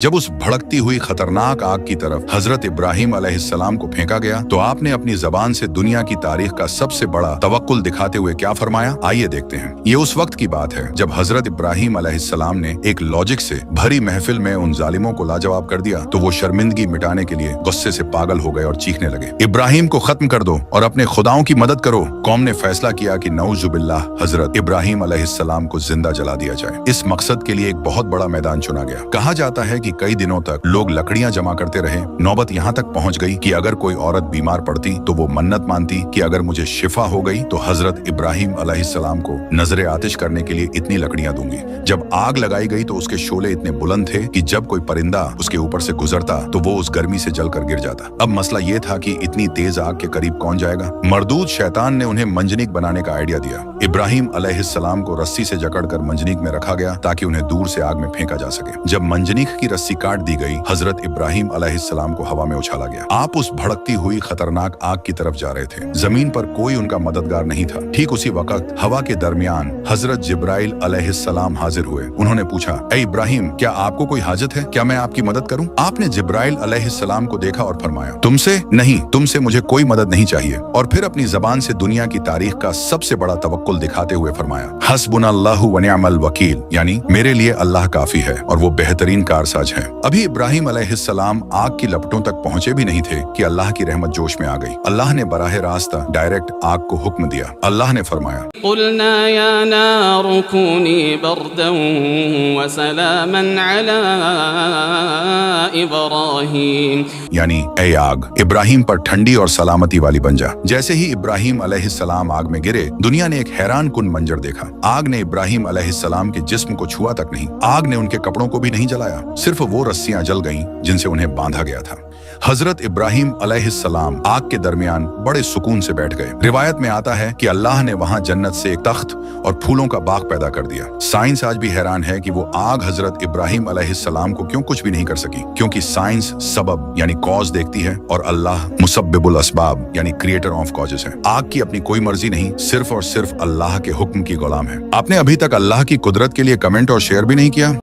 जब उस भड़कती हुई खतरनाक आग की तरफ हजरत इब्राहिम अलैहिस्सलाम को फेंका गया तो आपने अपनी जबान से दुनिया की तारीख का सबसे बड़ा तवक्कुल दिखाते हुए क्या फरमाया, आइए देखते हैं। ये उस वक्त की बात है जब हजरत इब्राहिम अलैहिस्सलाम ने एक लॉजिक से भरी महफिल में उन जालिमों को लाजवाब कर दिया तो वो शर्मिंदगी मिटाने के लिए गुस्से से पागल हो गए और चीखने लगे, इब्राहिम को खत्म कर दो और अपने खुदाओं की मदद करो। कौम ने फैसला किया कि नऊजुबिल्लाह हजरत इब्राहिम अलैहिस्सलाम को जिंदा जला दिया जाए। इस मकसद के लिए एक बहुत बड़ा मैदान चुना गया। कहा जाता है कि कई दिनों तक लोग लकड़ियां जमा करते रहे। नौबत यहाँ तक पहुँच गई कि अगर कोई औरत बीमार पड़ती तो वो मन्नत मानती कि अगर मुझे शिफा हो गई तो हजरत इब्राहिम अलैहिस्सलाम को नजरे आतिश करने के लिए इतनी लकड़ियां दूंगी। जब आग लगाई गई तो उसके शोले इतने बुलंद थे कि जब कोई परिंदा उसके ऊपर से गुजरता तो वो उस गर्मी से जलकर गिर जाता। अब मसला ये था कि इतनी तेज आग के करीब कौन जाएगा। मरदूद शैतान ने उन्हें मंजनीक बनाने का आइडिया दिया। इब्राहिम अलैहिस्सलाम को रस्सी से जकड़कर मंजनीक में रखा गया ताकि उन्हें दूर से आग में फेंका जा सके। जब मंजनीक की रस्सी काट दी गई, हजरत इब्राहिम अलैहिस्सलाम को हवा में उछाला गया। आप उस भड़कती हुई खतरनाक आग की तरफ जा रहे थे। जमीन पर कोई उनका मददगार नहीं था। ठीक उसी वक्त हवा के दरमियान हजरत जिब्राइल अलैहिस्सलाम हाजिर हुए। उन्होंने पूछा, ए इब्राहिम, क्या आपको कोई हाजत है? क्या मैं आपकी मदद करूं? आपने जिब्राइल अलैहिस्सलाम को देखा और फरमाया, तुमसे नहीं, तुमसे मुझे कोई मदद नहीं चाहिए। और फिर अपनी जबान से दुनिया की तारीख का सबसे बड़ा तवक्कुल दिखाते हुए फरमाया, हस्बुनल्लाहु व निअमल वकील, यानी मेरे लिए अल्लाह काफी है और वो बेहतरीन कारसाज है। अभी इब्राहिम अलैहिस्सलाम आग की लपटों तक पहुंचे भी नहीं थे कि अल्लाह की रहमत जोश में आ गई। अल्लाह ने बराह रास्त डायरेक्ट आग को हुक्म दिया। अल्लाह ने फरमाया, कुलना या नारु कूनी बर्दन व सलामन अला इब्राहिम, यानी ए आग, इब्राहिम पर ठंडी और सलामती वाली बन जा। जैसे ही इब्राहिम अलैहिस्सलाम आग में गिरे, दुनिया ने एक हैरान कुन मंजर देखा। आग ने इब्राहिम अलैहिस्सलाम के जिस्म को छुआ तक नहीं, आग ने उनके कपड़ों को भी नहीं जलाया, सिर्फ वो रस्सियां जल गईं जिनसे उन्हें बांधा गया था। हजरत इब्राहिम अलैहिस्सलाम आग के दरमियान बड़े सुकून से बैठ गए। रिवायत में आता है कि अल्लाह ने वहां जन्नत से एक तख्त और फूलों का बाग पैदा कर दिया। साइंस आज भी हैरान है कि वो आग हजरत इब्राहिम अलैहिस्सलाम को क्यों कुछ भी नहीं कर सकी, क्योंकि साइंस सबब यानी कॉज देखती है और अल्लाह मुसब्बिबुल असबाब यानी क्रिएटर ऑफ कॉजेस है। आग की अपनी कोई मर्जी नहीं, सिर्फ और सिर्फ अल्लाह के हुक्म की गुलाम है। आपने अभी तक अल्लाह की कुदरत के लिए कमेंट और शेयर भी नहीं किया।